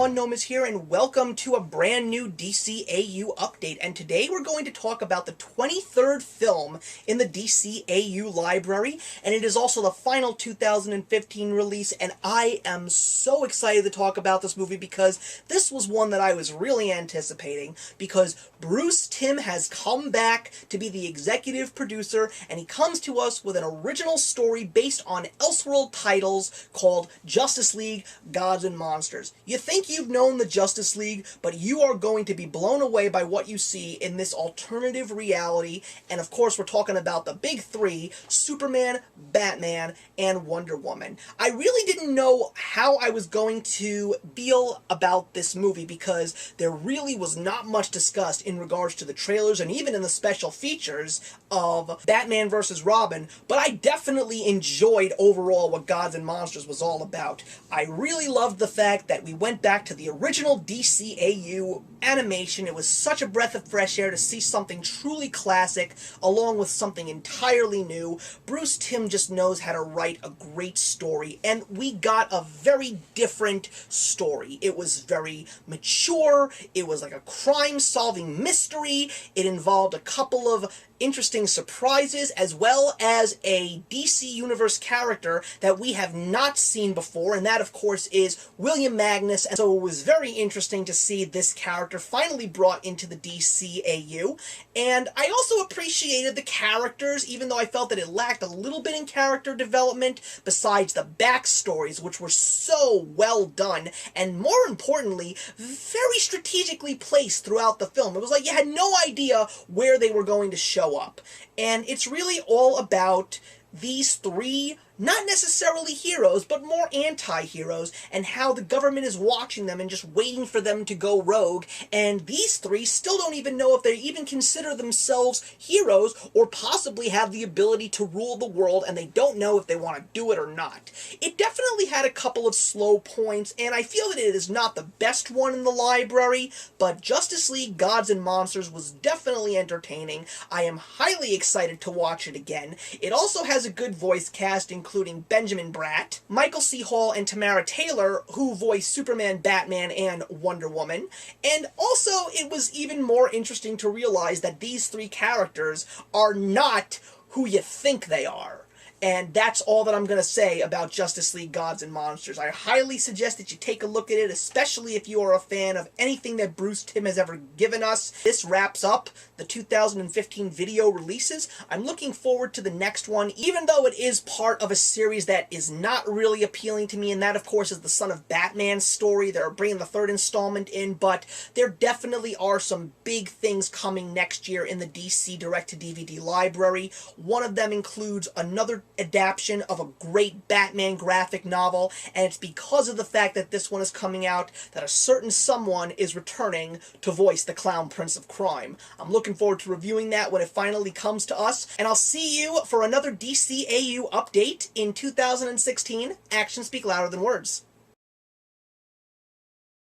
everyone, Gnome is here, and welcome to a brand new DCAU update. And today we're going to talk about the 23rd film in the DCAU library, and it is also the final 2015 release, and I am so excited to talk about this movie because this was one that I was really anticipating, because Bruce Timm has come back to be the executive producer, and he comes to us with an original story based on Elseworld titles called Justice League, Gods and Monsters. You think you've known the Justice League, but you are going to be blown away by what you see in this alternative reality, and of course we're talking about the big three: Superman, Batman, and Wonder Woman. I really didn't know how I was going to feel about this movie because there really was not much discussed in regards to the trailers and even in the special features of Batman vs. Robin, but I definitely enjoyed overall what Gods and Monsters was all about. I really loved the fact that we went back to the original DCAU animation. It was such a breath of fresh air to see something truly classic along with something entirely new. Bruce Timm just knows how to write a great story, and we got a very different story. It was very mature, it was like a crime-solving mystery, it involved a couple of interesting surprises, as well as a DC Universe character that we have not seen before, and that of course is William Magnus, and so it was very interesting to see this character finally brought into the DCAU, and I also appreciated the characters, even though I felt that it lacked a little bit in character development, besides the backstories, which were so well done, and more importantly, very strategically placed throughout the film. It was like you had no idea where they were going to show up. And it's really all about these three, not necessarily heroes, but more anti-heroes, and how the government is watching them and just waiting for them to go rogue, and these three still don't even know if they even consider themselves heroes, or possibly have the ability to rule the world, and they don't know if they want to do it or not. It definitely had a couple of slow points, and I feel that it is not the best one in the library, but Justice League, Gods and Monsters was definitely entertaining. I am highly excited to watch it again. It also has a good voice cast, including Benjamin Bratt, Michael C. Hall, and Tamara Taylor, who voice Superman, Batman, and Wonder Woman. And also, it was even more interesting to realize that these three characters are not who you think they are. And that's all that I'm going to say about Justice League, Gods and Monsters. I highly suggest that you take a look at it, especially if you are a fan of anything that Bruce Timm has ever given us. This wraps up the 2015 video releases. I'm looking forward to the next one, even though it is part of a series that is not really appealing to me, and that, of course, is the Son of Batman story. They're bringing the third installment in, but there definitely are some big things coming next year in the DC direct-to-DVD library. One of them includes another adaptation of a great Batman graphic novel, and it's because of the fact that this one is coming out that a certain someone is returning to voice the Clown Prince of Crime. I'm looking forward to reviewing that when it finally comes to us, and I'll see you for another DCAU update in 2016. Actions speak louder than words.